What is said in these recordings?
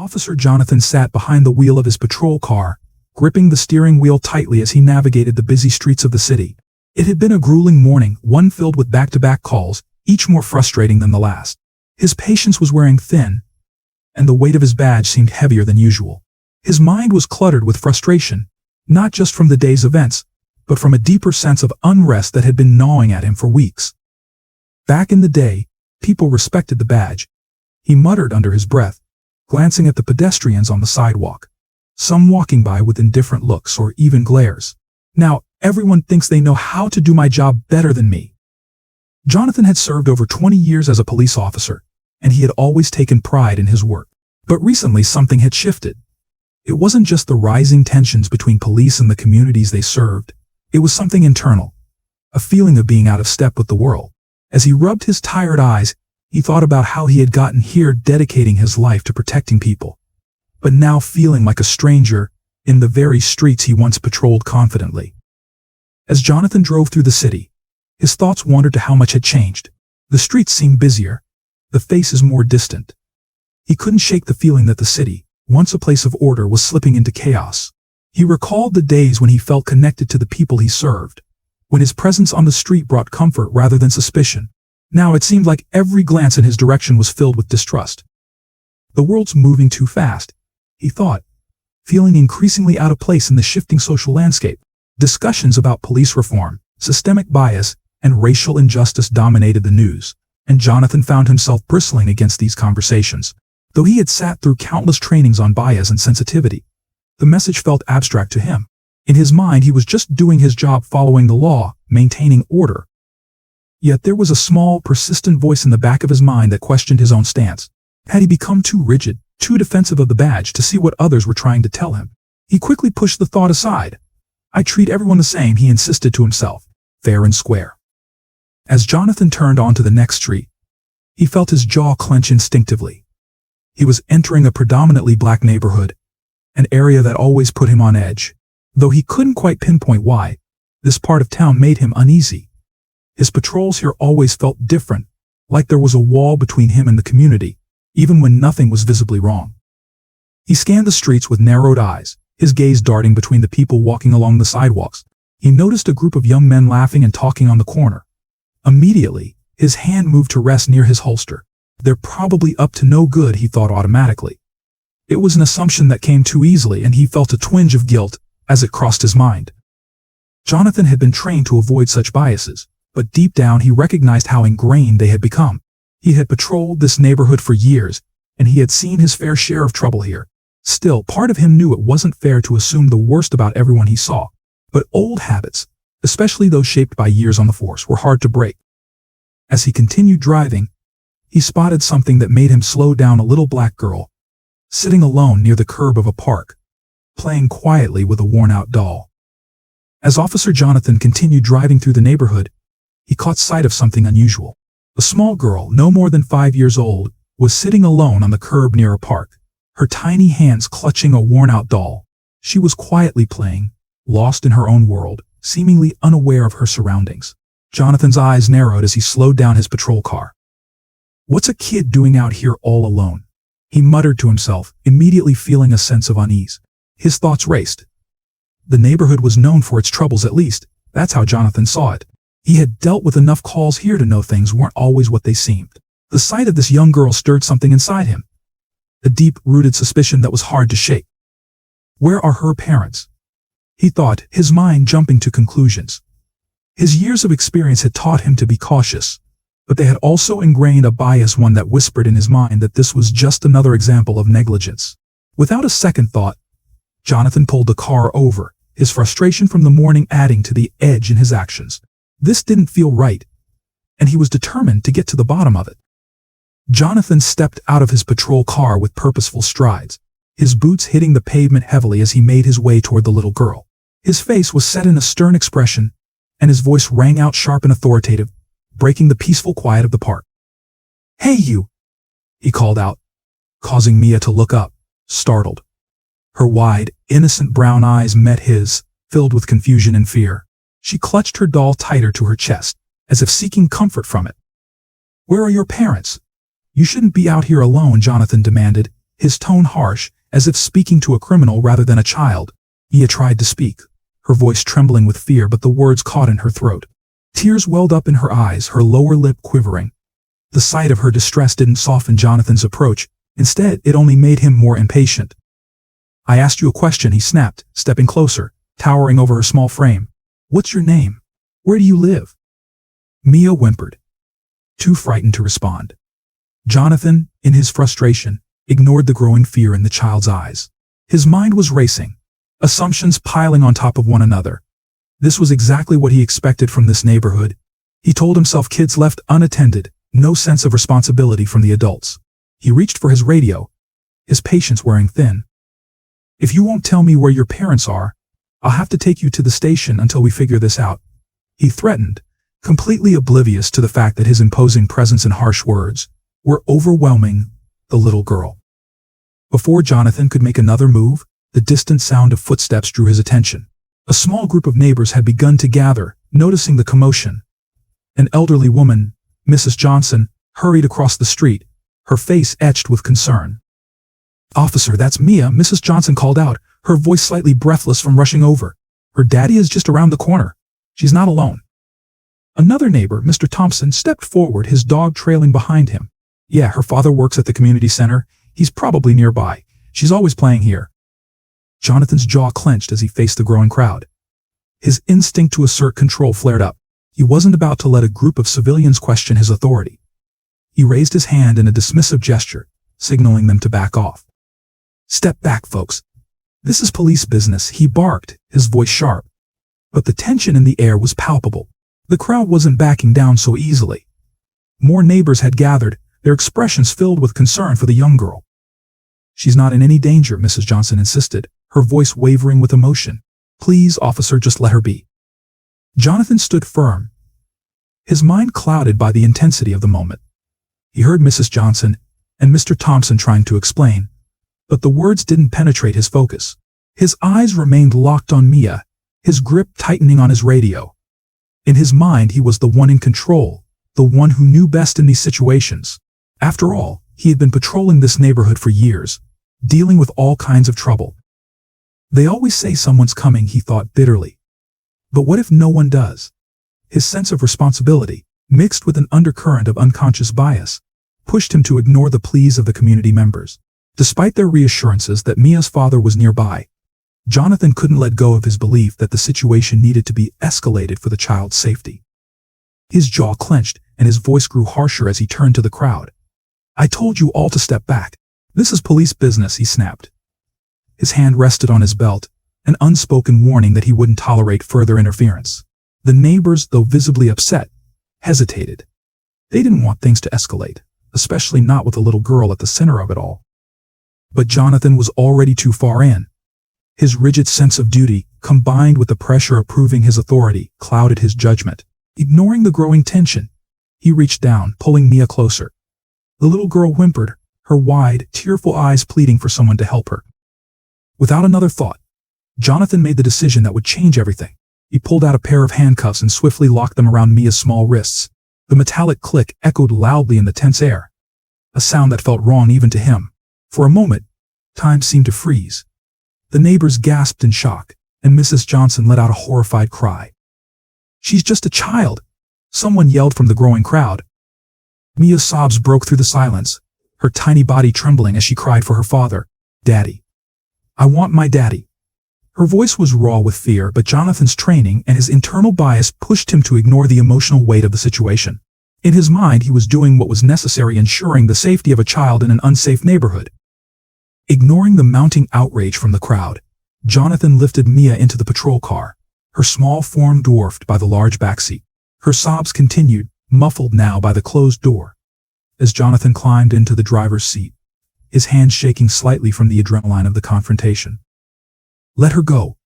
Officer Jonathan sat behind the wheel of his patrol car, gripping the steering wheel tightly as he navigated the busy streets of the city. It had been a grueling morning, one filled with back-to-back calls, each more frustrating than the last. His patience was wearing thin, and the weight of his badge seemed heavier than usual. His mind was cluttered with frustration, not just from the day's events, but from a deeper sense of unrest that had been gnawing at him for weeks. Back in the day, people respected the badge, he muttered under his breath, glancing at the pedestrians on the sidewalk, some walking by with indifferent looks or even glares. Now, everyone thinks they know how to do my job better than me. Jonathan had served over 20 years as a police officer, and he had always taken pride in his work. But recently something had shifted. It wasn't just the rising tensions between police and the communities they served. It was something internal, a feeling of being out of step with the world. As he rubbed his tired eyes, he thought about how he had gotten here dedicating his life to protecting people, but now feeling like a stranger in the very streets he once patrolled confidently. As Jonathan drove through the city, his thoughts wandered to how much had changed. The streets seemed busier, the faces more distant. He couldn't shake the feeling that the city, once a place of order, was slipping into chaos. He recalled the days when he felt connected to the people he served, when his presence on the street brought comfort rather than suspicion. Now it seemed like every glance in his direction was filled with distrust. The world's moving too fast, he thought, feeling increasingly out of place in the shifting social landscape. Discussions about police reform, systemic bias, and racial injustice dominated the news, and Jonathan found himself bristling against these conversations. Though he had sat through countless trainings on bias and sensitivity, the message felt abstract to him. In his mind, he was just doing his job, following the law, maintaining order. Yet there was a small, persistent voice in the back of his mind that questioned his own stance. Had he become too rigid, too defensive of the badge to see what others were trying to tell him? He quickly pushed the thought aside. I treat everyone the same, he insisted to himself, fair and square. As Jonathan turned onto the next street, he felt his jaw clench instinctively. He was entering a predominantly black neighborhood, an area that always put him on edge. Though he couldn't quite pinpoint why, this part of town made him uneasy. His patrols here always felt different, like there was a wall between him and the community, even when nothing was visibly wrong. He scanned the streets with narrowed eyes, his gaze darting between the people walking along the sidewalks. He noticed a group of young men laughing and talking on the corner. Immediately, his hand moved to rest near his holster. They're probably up to no good, he thought automatically. It was an assumption that came too easily, and he felt a twinge of guilt as it crossed his mind. Jonathan had been trained to avoid such biases, but deep down he recognized how ingrained they had become. He had patrolled this neighborhood for years, and he had seen his fair share of trouble here. Still, part of him knew it wasn't fair to assume the worst about everyone he saw. But old habits, especially those shaped by years on the force, were hard to break. As he continued driving, he spotted something that made him slow down. A little black girl, sitting alone near the curb of a park, playing quietly with a worn-out doll. As Officer Jonathan continued driving through the neighborhood, he caught sight of something unusual. A small girl, no more than 5 years old, was sitting alone on the curb near a park, her tiny hands clutching a worn-out doll. She was quietly playing, lost in her own world, seemingly unaware of her surroundings. Jonathan's eyes narrowed as he slowed down his patrol car. What's a kid doing out here all alone? He muttered to himself, immediately feeling a sense of unease. His thoughts raced. The neighborhood was known for its troubles, at least. That's how Jonathan saw it. He had dealt with enough calls here to know things weren't always what they seemed. The sight of this young girl stirred something inside him, a deep-rooted suspicion that was hard to shake. Where are her parents? He thought, his mind jumping to conclusions. His years of experience had taught him to be cautious, but they had also ingrained a bias, one that whispered in his mind that this was just another example of negligence. Without a second thought, Jonathan pulled the car over, his frustration from the morning adding to the edge in his actions. This didn't feel right, and he was determined to get to the bottom of it. Jonathan stepped out of his patrol car with purposeful strides, his boots hitting the pavement heavily as he made his way toward the little girl. His face was set in a stern expression, and his voice rang out sharp and authoritative, breaking the peaceful quiet of the park. "Hey you!" he called out, causing Mia to look up, startled. Her wide, innocent brown eyes met his, filled with confusion and fear. She clutched her doll tighter to her chest, as if seeking comfort from it. "Where are your parents? You shouldn't be out here alone," Jonathan demanded, his tone harsh, as if speaking to a criminal rather than a child. Mia tried to speak, her voice trembling with fear, but the words caught in her throat. Tears welled up in her eyes, her lower lip quivering. The sight of her distress didn't soften Jonathan's approach. Instead, it only made him more impatient. "I asked you a question," he snapped, stepping closer, towering over her small frame. "What's your name? Where do you live?" Mia whimpered, too frightened to respond. Jonathan, in his frustration, ignored the growing fear in the child's eyes. His mind was racing, assumptions piling on top of one another. This was exactly what he expected from this neighborhood. He told himself kids left unattended, no sense of responsibility from the adults. He reached for his radio, his patience wearing thin. "If you won't tell me where your parents are, I'll have to take you to the station until we figure this out," he threatened, completely oblivious to the fact that his imposing presence and harsh words were overwhelming the little girl. Before Jonathan could make another move, the distant sound of footsteps drew his attention. A small group of neighbors had begun to gather, noticing the commotion. An elderly woman, Mrs. Johnson, hurried across the street, her face etched with concern. "Officer, that's Mia," Mrs. Johnson called out, her voice slightly breathless from rushing over. "Her daddy is just around the corner. She's not alone." Another neighbor, Mr. Thompson, stepped forward, his dog trailing behind him. "Yeah, her father works at the community center. He's probably nearby. She's always playing here." Jonathan's jaw clenched as he faced the growing crowd. His instinct to assert control flared up. He wasn't about to let a group of civilians question his authority. He raised his hand in a dismissive gesture, signaling them to back off. "Step back, folks. This is police business," he barked, his voice sharp. But the tension in the air was palpable. The crowd wasn't backing down so easily. More neighbors had gathered, their expressions filled with concern for the young girl. "She's not in any danger," Mrs. Johnson insisted, her voice wavering with emotion. "Please, officer, just let her be." Jonathan stood firm, his mind clouded by the intensity of the moment. He heard Mrs. Johnson and Mr. Thompson trying to explain, but the words didn't penetrate his focus. His eyes remained locked on Mia, his grip tightening on his radio. In his mind, he was the one in control, the one who knew best in these situations. After all, he had been patrolling this neighborhood for years, dealing with all kinds of trouble. They always say someone's coming, he thought bitterly. But what if no one does? His sense of responsibility, mixed with an undercurrent of unconscious bias, pushed him to ignore the pleas of the community members. Despite their reassurances that Mia's father was nearby, Jonathan couldn't let go of his belief that the situation needed to be escalated for the child's safety. His jaw clenched, and his voice grew harsher as he turned to the crowd. "I told you all to step back. This is police business," he snapped. His hand rested on his belt, an unspoken warning that he wouldn't tolerate further interference. The neighbors, though visibly upset, hesitated. They didn't want things to escalate, especially not with a little girl at the center of it all. But Jonathan was already too far in. His rigid sense of duty, combined with the pressure of proving his authority, clouded his judgment. Ignoring the growing tension, he reached down, pulling Mia closer. The little girl whimpered, her wide, tearful eyes pleading for someone to help her. Without another thought, Jonathan made the decision that would change everything. He pulled out a pair of handcuffs and swiftly locked them around Mia's small wrists. The metallic click echoed loudly in the tense air, a sound that felt wrong even to him. For a moment, time seemed to freeze. The neighbors gasped in shock, and Mrs. Johnson let out a horrified cry. "She's just a child," someone yelled from the growing crowd. Mia's sobs broke through the silence, her tiny body trembling as she cried for her father. "Daddy. I want my daddy." Her voice was raw with fear, but Jonathan's training and his internal bias pushed him to ignore the emotional weight of the situation. In his mind, he was doing what was necessary, ensuring the safety of a child in an unsafe neighborhood. Ignoring the mounting outrage from the crowd, Jonathan lifted Mia into the patrol car, her small form dwarfed by the large backseat. Her sobs continued, muffled now by the closed door. As Jonathan climbed into the driver's seat, his hands shaking slightly from the adrenaline of the confrontation. "Let her go,"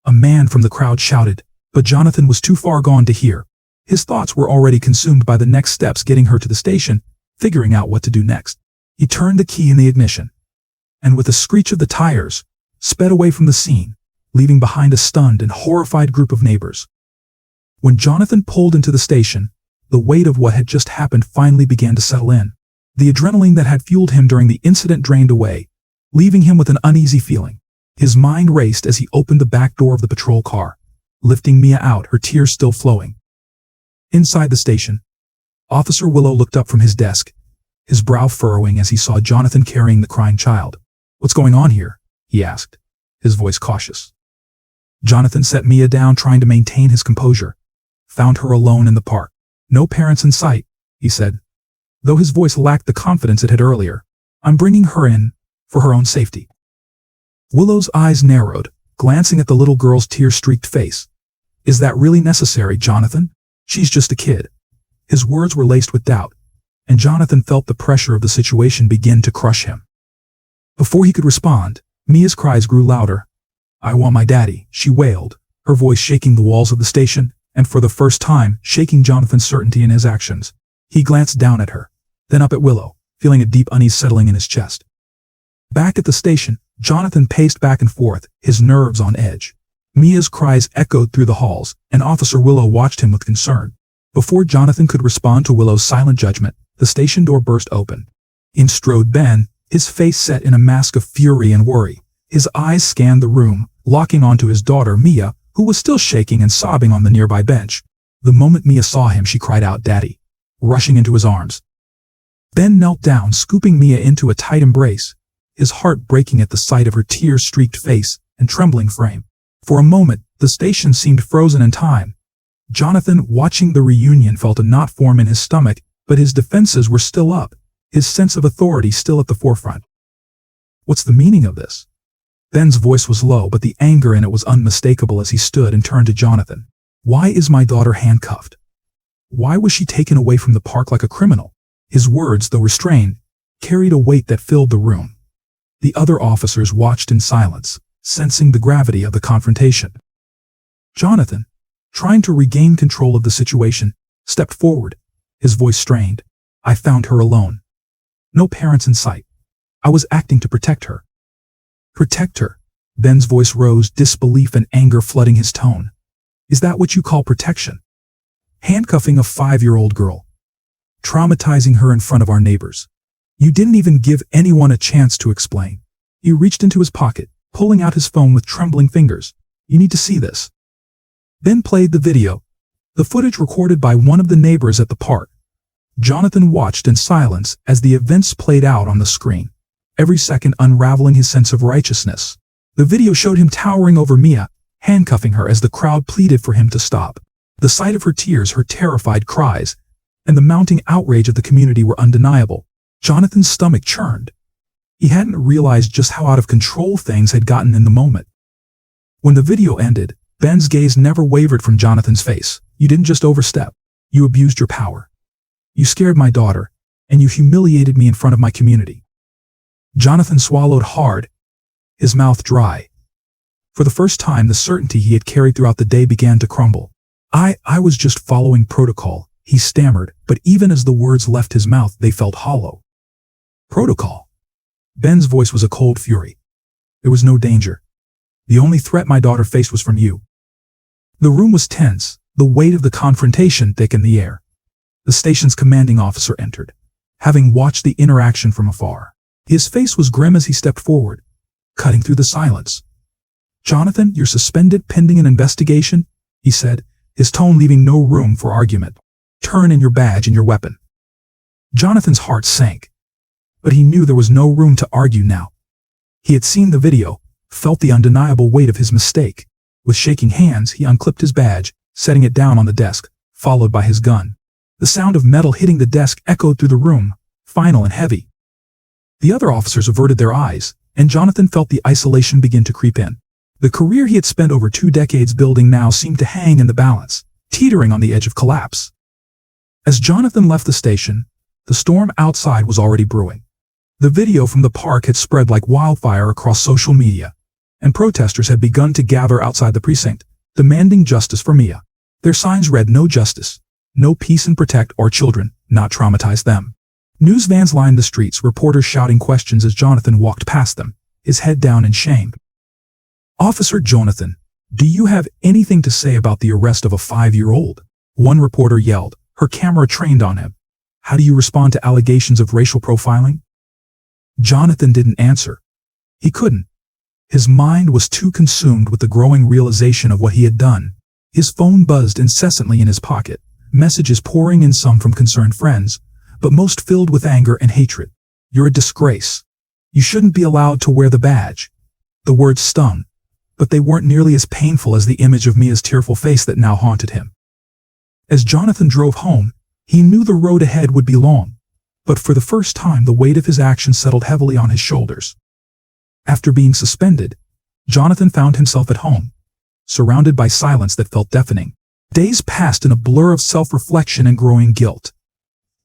a man from the crowd shouted, but Jonathan was too far gone to hear. His thoughts were already consumed by the next steps, getting her to the station, figuring out what to do next. He turned the key in the ignition, and with a screech of the tires, sped away from the scene, leaving behind a stunned and horrified group of neighbors. When Jonathan pulled into the station, the weight of what had just happened finally began to settle in. The adrenaline that had fueled him during the incident drained away, leaving him with an uneasy feeling. His mind raced as he opened the back door of the patrol car, lifting Mia out, her tears still flowing. Inside the station, Officer Willow looked up from his desk, his brow furrowing as he saw Jonathan carrying the crying child. "What's going on here?" he asked, his voice cautious. Jonathan set Mia down, trying to maintain his composure. "Found her alone in the park. No parents in sight," he said, though his voice lacked the confidence it had earlier. "I'm bringing her in for her own safety." Willow's eyes narrowed, glancing at the little girl's tear-streaked face. "Is that really necessary, Jonathan? She's just a kid." His words were laced with doubt, and Jonathan felt the pressure of the situation begin to crush him. Before he could respond, Mia's cries grew louder. "I want my daddy," she wailed, her voice shaking the walls of the station, and for the first time, shaking Jonathan's certainty in his actions. He glanced down at her, then up at Willow, feeling a deep unease settling in his chest. Back at the station, Jonathan paced back and forth, his nerves on edge. Mia's cries echoed through the halls, and Officer Willow watched him with concern. Before Jonathan could respond to Willow's silent judgment, the station door burst open. In strode Ben, his face set in a mask of fury and worry. His eyes scanned the room, locking onto his daughter Mia, who was still shaking and sobbing on the nearby bench. The moment Mia saw him, she cried out, "Daddy," rushing into his arms. Ben knelt down, scooping Mia into a tight embrace, his heart breaking at the sight of her tear-streaked face and trembling frame. For a moment, the station seemed frozen in time. Jonathan, watching the reunion, felt a knot form in his stomach, but his defenses were still up, his sense of authority still at the forefront. "What's the meaning of this?" Ben's voice was low, but the anger in it was unmistakable as he stood and turned to Jonathan. "Why is my daughter handcuffed? Why was she taken away from the park like a criminal?" His words, though restrained, carried a weight that filled the room. The other officers watched in silence, sensing the gravity of the confrontation. Jonathan, trying to regain control of the situation, stepped forward, his voice strained. "I found her alone. No parents in sight. I was acting to protect her." "Protect her?" Ben's voice rose, disbelief and anger flooding his tone. "Is that what you call protection? Handcuffing a 5-year-old girl, traumatizing her in front of our neighbors. You didn't even give anyone a chance to explain." He reached into his pocket, pulling out his phone with trembling fingers. "You need to see this." Ben played the video, the footage recorded by one of the neighbors at the park. Jonathan watched in silence as the events played out on the screen, every second unraveling his sense of righteousness. The video showed him towering over Mia, handcuffing her as the crowd pleaded for him to stop. The sight of her tears, her terrified cries, and the mounting outrage of the community were undeniable. Jonathan's stomach churned. He hadn't realized just how out of control things had gotten in the moment. When the video ended, Ben's gaze never wavered from Jonathan's face. "You didn't just overstep. You abused your power. You scared my daughter, and you humiliated me in front of my community." Jonathan swallowed hard, his mouth dry. For the first time, the certainty he had carried throughout the day began to crumble. I was just following protocol," he stammered, but even as the words left his mouth, they felt hollow. "Protocol?" Ben's voice was a cold fury. "There was no danger. The only threat my daughter faced was from you." The room was tense, the weight of the confrontation thick in the air. The station's commanding officer entered, having watched the interaction from afar. His face was grim as he stepped forward, cutting through the silence. "Jonathan, you're suspended pending an investigation," he said, his tone leaving no room for argument. "Turn in your badge and your weapon." Jonathan's heart sank, but he knew there was no room to argue now. He had seen the video, felt the undeniable weight of his mistake. With shaking hands, he unclipped his badge, setting it down on the desk, followed by his gun. The sound of metal hitting the desk echoed through the room, final and heavy. The other officers averted their eyes, and Jonathan felt the isolation begin to creep in. The career he had spent over 2 decades building now seemed to hang in the balance, teetering on the edge of collapse. As Jonathan left the station, the storm outside was already brewing. The video from the park had spread like wildfire across social media, and protesters had begun to gather outside the precinct, demanding justice for Mia. Their signs read, "No justice, no peace, and protect our children, not traumatize them." News vans lined the streets, reporters shouting questions as Jonathan walked past them, his head down in shame. "Officer Jonathan, do you have anything to say about the arrest of a 5-year-old? One reporter yelled, her camera trained on him. "How do you respond to allegations of racial profiling?" Jonathan didn't answer. He couldn't. His mind was too consumed with the growing realization of what he had done. His phone buzzed incessantly in his pocket, messages pouring in, some from concerned friends, but most filled with anger and hatred. "You're a disgrace. You shouldn't be allowed to wear the badge." The words stung, but they weren't nearly as painful as the image of Mia's tearful face that now haunted him. As Jonathan drove home, he knew the road ahead would be long, but for the first time the weight of his actions settled heavily on his shoulders. After being suspended, Jonathan found himself at home, surrounded by silence that felt deafening. Days passed in a blur of self-reflection and growing guilt.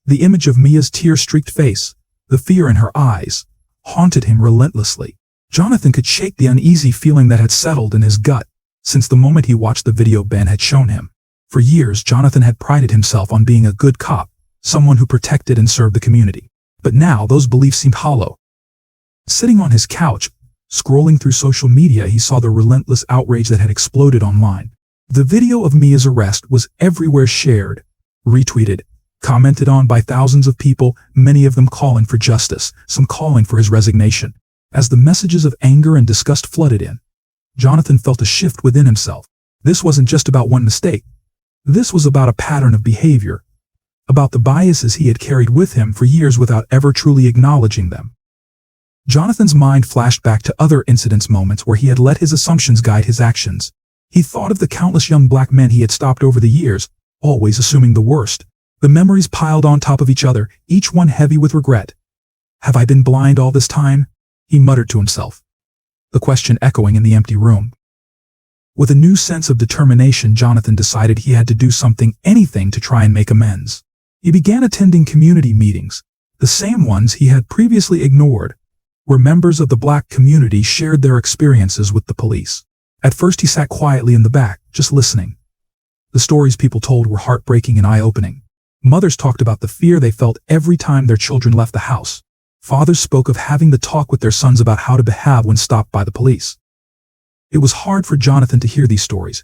The image of Mia's tear-streaked face, the fear in her eyes, haunted him relentlessly. Jonathan could shake the uneasy feeling that had settled in his gut since the moment he watched the video Ben had shown him. For years, Jonathan had prided himself on being a good cop, someone who protected and served the community. But now those beliefs seemed hollow. Sitting on his couch, scrolling through social media, he saw the relentless outrage that had exploded online. The video of Mia's arrest was everywhere, shared, retweeted, commented on by thousands of people, many of them calling for justice, some calling for his resignation. As the messages of anger and disgust flooded in, Jonathan felt a shift within himself. This wasn't just about one mistake. This was about a pattern of behavior, about the biases he had carried with him for years without ever truly acknowledging them. Jonathan's mind flashed back to other incidents, moments where he had let his assumptions guide his actions. He thought of the countless young black men he had stopped over the years, always assuming the worst. The memories piled on top of each other, each one heavy with regret. "Have I been blind all this time?" he muttered to himself, the question echoing in the empty room. With a new sense of determination, Jonathan decided he had to do something, anything, to try and make amends. He began attending community meetings, the same ones he had previously ignored, where members of the black community shared their experiences with the police. At first he sat quietly in the back, just listening. The stories people told were heartbreaking and eye-opening. Mothers talked about the fear they felt every time their children left the house. Fathers spoke of having to talk with their sons about how to behave when stopped by the police. It was hard for Jonathan to hear these stories,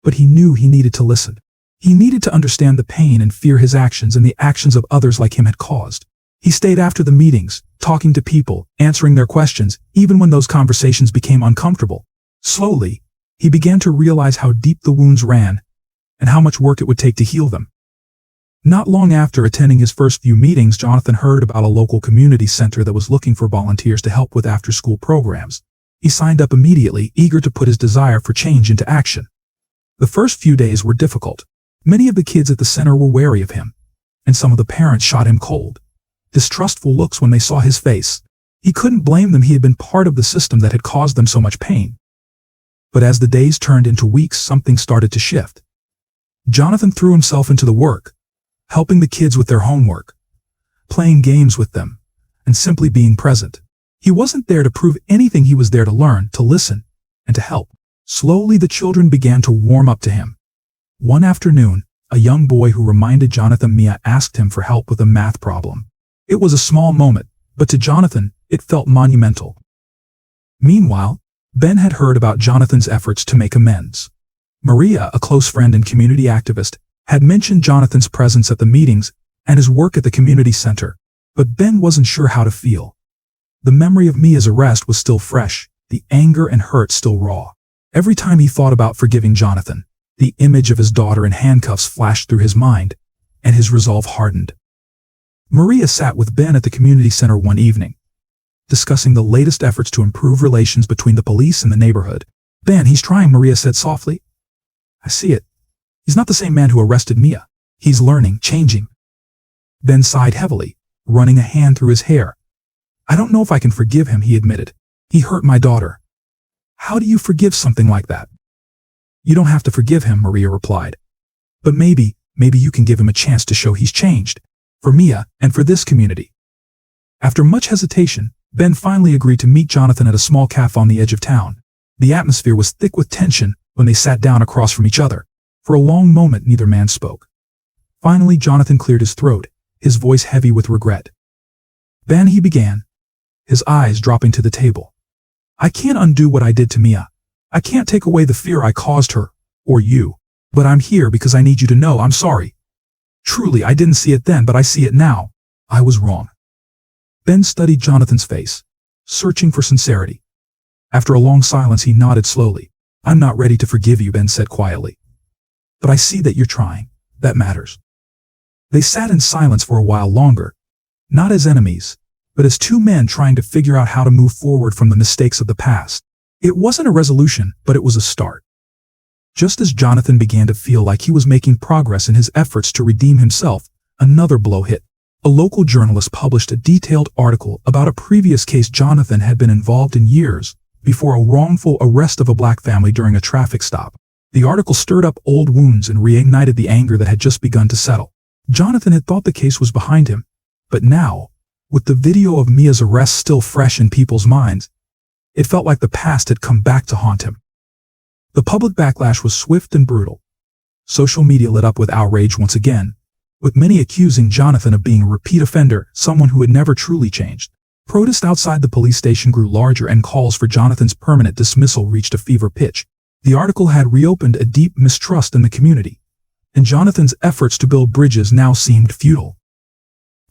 but he knew he needed to listen. He needed to understand the pain and fear his actions and the actions of others like him had caused. He stayed after the meetings, talking to people, answering their questions, even when those conversations became uncomfortable. Slowly, he began to realize how deep the wounds ran and how much work it would take to heal them. Not long after attending his first few meetings, Jonathan heard about a local community center that was looking for volunteers to help with after-school programs. He signed up immediately, eager to put his desire for change into action. The first few days were difficult. Many of the kids at the center were wary of him, and some of the parents shot him cold, distrustful looks when they saw his face. He couldn't blame them. He had been part of the system that had caused them so much pain. But as the days turned into weeks, something started to shift. Jonathan threw himself into the work, helping the kids with their homework, playing games with them, and simply being present. He wasn't there to prove anything. He was there to learn, to listen, and to help. Slowly the children began to warm up to him. One afternoon, a young boy who reminded Jonathan Mia asked him for help with a math problem. It was a small moment, but to Jonathan, it felt monumental. Meanwhile, Ben had heard about Jonathan's efforts to make amends. Maria, a close friend and community activist, had mentioned Jonathan's presence at the meetings and his work at the community center, but Ben wasn't sure how to feel. The memory of Mia's arrest was still fresh, the anger and hurt still raw. Every time he thought about forgiving Jonathan, the image of his daughter in handcuffs flashed through his mind, and his resolve hardened. Maria sat with Ben at the community center one evening, discussing the latest efforts to improve relations between the police and the neighborhood. "Ben, he's trying," Maria said softly. "I see it. He's not the same man who arrested Mia. He's learning, changing." Ben sighed heavily, running a hand through his hair. "I don't know if I can forgive him," he admitted. "He hurt my daughter." "How do you forgive something like that?" "You don't have to forgive him," Maria replied. "But maybe you can give him a chance to show he's changed, for Mia and for this community." After much hesitation, Ben finally agreed to meet Jonathan at a small cafe on the edge of town. The atmosphere was thick with tension when they sat down across from each other. For a long moment, neither man spoke. Finally, Jonathan cleared his throat, his voice heavy with regret. "Ben," he began, his eyes dropping to the table. "I can't undo what I did to Mia. I can't take away the fear I caused her, or you. But I'm here because I need you to know I'm sorry. Truly, I didn't see it then, but I see it now. I was wrong." Ben studied Jonathan's face. searching for sincerity. After a long silence, he nodded slowly. "I'm not ready to forgive you," Ben said quietly. "But I see that you're trying. That matters." They sat in silence for a while longer, not as enemies, but as two men trying to figure out how to move forward from the mistakes of the past. It wasn't a resolution, but it was a start. Just as Jonathan began to feel like he was making progress in his efforts to redeem himself, another blow hit. A local journalist published a detailed article about a previous case Jonathan had been involved in years before a wrongful arrest of a black family during a traffic stop. The article stirred up old wounds and reignited the anger that had just begun to settle. Jonathan had thought the case was behind him, but now, with the video of Mia's arrest still fresh in people's minds, it felt like the past had come back to haunt him. The public backlash was swift and brutal. Social media lit up with outrage once again, with many accusing Jonathan of being a repeat offender, someone who had never truly changed. Protest outside the police station grew larger and calls for Jonathan's permanent dismissal reached a fever pitch. The article had reopened a deep mistrust in the community, and Jonathan's efforts to build bridges now seemed futile.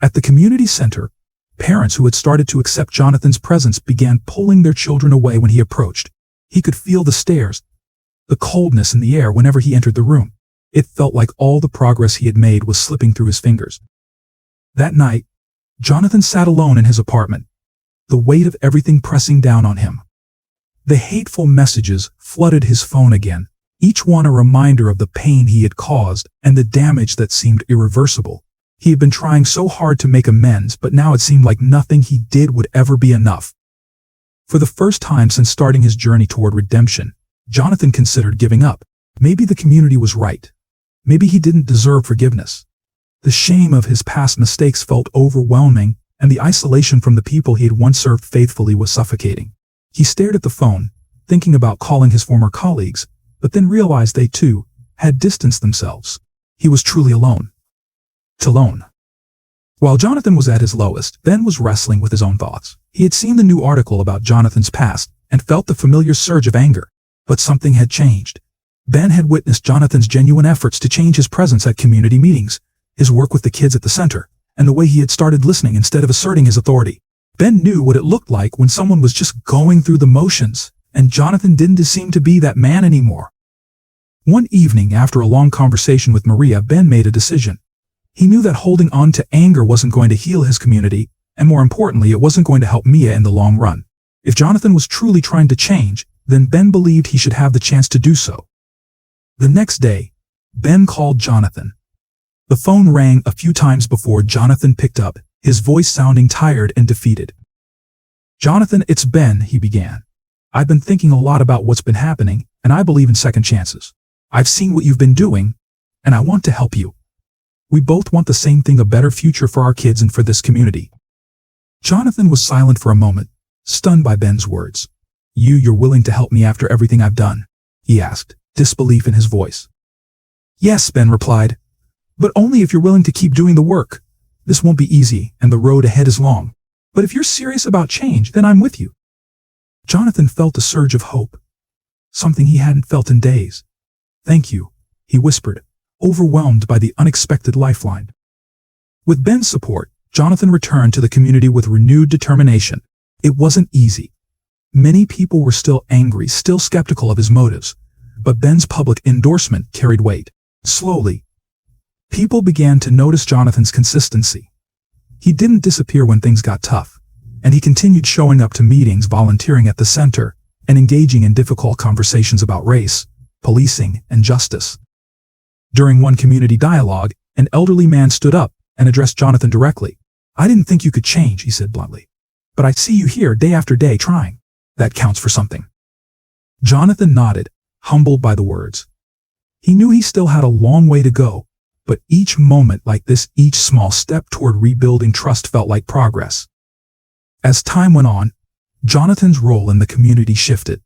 At the community center, parents who had started to accept Jonathan's presence began pulling their children away when he approached. He could feel the stares, the coldness in the air whenever he entered the room. It felt like all the progress he had made was slipping through his fingers. That night, Jonathan sat alone in his apartment, the weight of everything pressing down on him. The hateful messages flooded his phone again, each one a reminder of the pain he had caused and the damage that seemed irreversible. He had been trying so hard to make amends, but now it seemed like nothing he did would ever be enough. For the first time since starting his journey toward redemption, Jonathan considered giving up. Maybe the community was right. Maybe he didn't deserve forgiveness. The shame of his past mistakes felt overwhelming, and the isolation from the people he had once served faithfully was suffocating. He stared at the phone, thinking about calling his former colleagues, but then realized they too had distanced themselves. He was truly alone. Alone. While Jonathan was at his lowest, Ben was wrestling with his own thoughts. He had seen the new article about Jonathan's past and felt the familiar surge of anger. But something had changed. Ben had witnessed Jonathan's genuine efforts to change his presence at community meetings, his work with the kids at the center, and the way he had started listening instead of asserting his authority. Ben knew what it looked like when someone was just going through the motions, and Jonathan didn't seem to be that man anymore. One evening, after a long conversation with Maria, Ben made a decision. He knew that holding on to anger wasn't going to heal his community, and more importantly, it wasn't going to help Mia in the long run. If Jonathan was truly trying to change, then Ben believed he should have the chance to do so. The next day, Ben called Jonathan. The phone rang a few times before Jonathan picked up, his voice sounding tired and defeated. "Jonathan, it's Ben," he began. "I've been thinking a lot about what's been happening, and I believe in second chances. I've seen what you've been doing, and I want to help you. We both want the same thing, a better future for our kids and for this community." Jonathan was silent for a moment, stunned by Ben's words. You're willing to help me after everything I've done?" he asked, disbelief in his voice. "Yes," Ben replied, "but only if you're willing to keep doing the work. This won't be easy, and the road ahead is long. But if you're serious about change, then I'm with you." Jonathan felt a surge of hope, something he hadn't felt in days. "Thank you," he whispered, overwhelmed by the unexpected lifeline. With Ben's support, Jonathan returned to the community with renewed determination. It wasn't easy. Many people were still angry, still skeptical of his motives, but Ben's public endorsement carried weight. Slowly, people began to notice Jonathan's consistency. He didn't disappear when things got tough, and he continued showing up to meetings, volunteering at the center, and engaging in difficult conversations about race, policing, and justice. During one community dialogue, an elderly man stood up and addressed Jonathan directly. "I didn't think you could change," he said bluntly, "but I see you here day after day trying. That counts for something." Jonathan nodded, humbled by the words. He knew he still had a long way to go, but each moment like this, each small step toward rebuilding trust felt like progress. As time went on, Jonathan's role in the community shifted.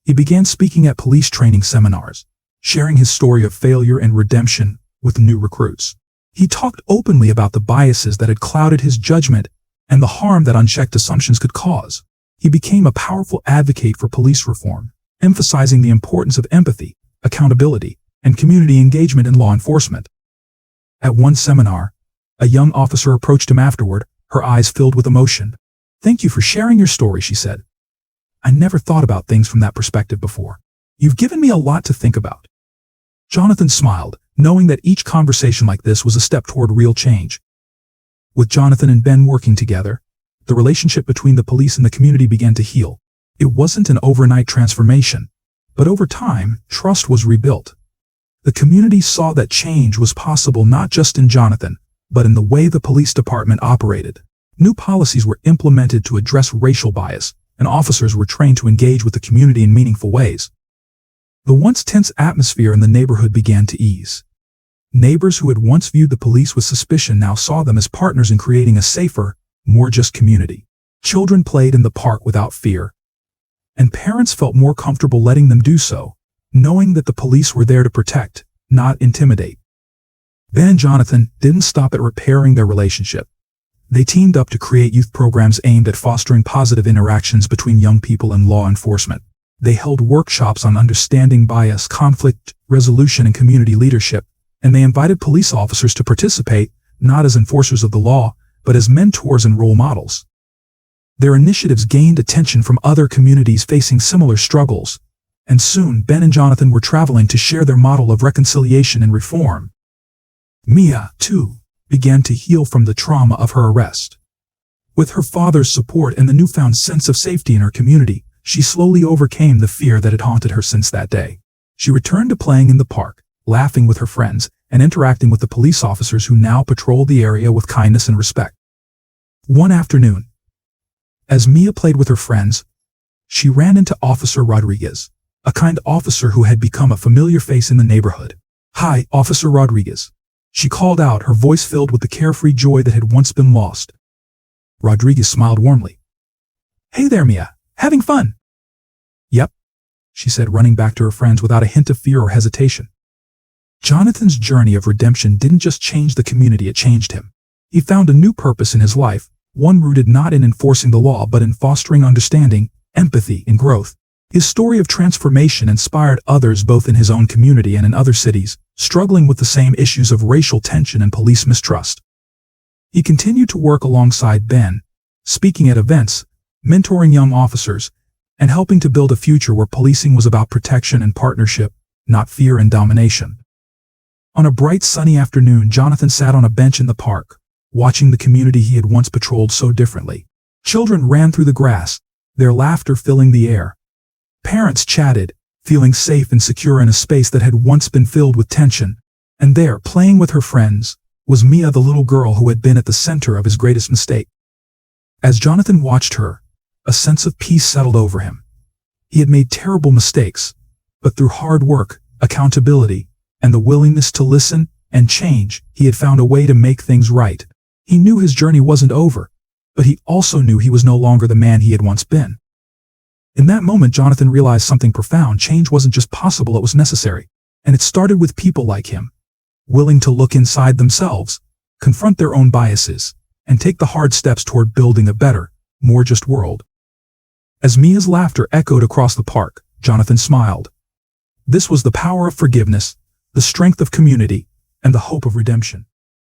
He began speaking at police training seminars, sharing his story of failure and redemption with new recruits. He talked openly about the biases that had clouded his judgment and the harm that unchecked assumptions could cause. He became a powerful advocate for police reform, emphasizing the importance of empathy, accountability, and community engagement in law enforcement. At one seminar, a young officer approached him afterward, her eyes filled with emotion. Thank you for sharing your story, she said. I never thought about things from that perspective before. You've given me a lot to think about. Jonathan smiled, knowing that each conversation like this was a step toward real change. With Jonathan and Ben working together, the relationship between the police and the community began to heal. It wasn't an overnight transformation, but over time, trust was rebuilt. The community saw that change was possible not just in Jonathan, but in the way the police department operated. New policies were implemented to address racial bias, and officers were trained to engage with the community in meaningful ways. The once tense atmosphere in the neighborhood began to ease. Neighbors who had once viewed the police with suspicion now saw them as partners in creating a safer, more just community. Children played in the park without fear, and parents felt more comfortable letting them do so, knowing that the police were there to protect, not intimidate. Ben and Jonathan didn't stop at repairing their relationship. They teamed up to create youth programs aimed at fostering positive interactions between young people and law enforcement. They held workshops on understanding bias, conflict resolution, and community leadership, and they invited police officers to participate, not as enforcers of the law, but as mentors and role models. Their initiatives gained attention from other communities facing similar struggles, and soon Ben and Jonathan were traveling to share their model of reconciliation and reform. Mia, too, began to heal from the trauma of her arrest. With her father's support and the newfound sense of safety in her community, she slowly overcame the fear that had haunted her since that day. She returned to playing in the park, laughing with her friends, and interacting with the police officers who now patrolled the area with kindness and respect. One afternoon, as Mia played with her friends, she ran into Officer Rodriguez, a kind officer who had become a familiar face in the neighborhood. "Hi, Officer Rodriguez," she called out, her voice filled with the carefree joy that had once been lost. Rodriguez smiled warmly. "Hey there, Mia. Having fun?" "Yep," she said, running back to her friends without a hint of fear or hesitation. Jonathan's journey of redemption didn't just change the community, it changed him. He found a new purpose in his life, one rooted not in enforcing the law but in fostering understanding, empathy, and growth. His story of transformation inspired others both in his own community and in other cities, struggling with the same issues of racial tension and police mistrust. He continued to work alongside Ben, speaking at events, mentoring young officers, and helping to build a future where policing was about protection and partnership, not fear and domination. On a bright sunny afternoon, Jonathan sat on a bench in the park, watching the community he had once patrolled so differently. Children ran through the grass, their laughter filling the air. Parents chatted, feeling safe and secure in a space that had once been filled with tension. And there, playing with her friends, was Mia, the little girl who had been at the center of his greatest mistake. As Jonathan watched her, a sense of peace settled over him. He had made terrible mistakes, but through hard work, accountability, and the willingness to listen and change, he had found a way to make things right. He knew his journey wasn't over, but he also knew he was no longer the man he had once been. In that moment, Jonathan realized something profound. Change wasn't just possible, it was necessary. And it started with people like him, willing to look inside themselves, confront their own biases, and take the hard steps toward building a better, more just world. As Mia's laughter echoed across the park, Jonathan smiled. This was the power of forgiveness, the strength of community, and the hope of redemption.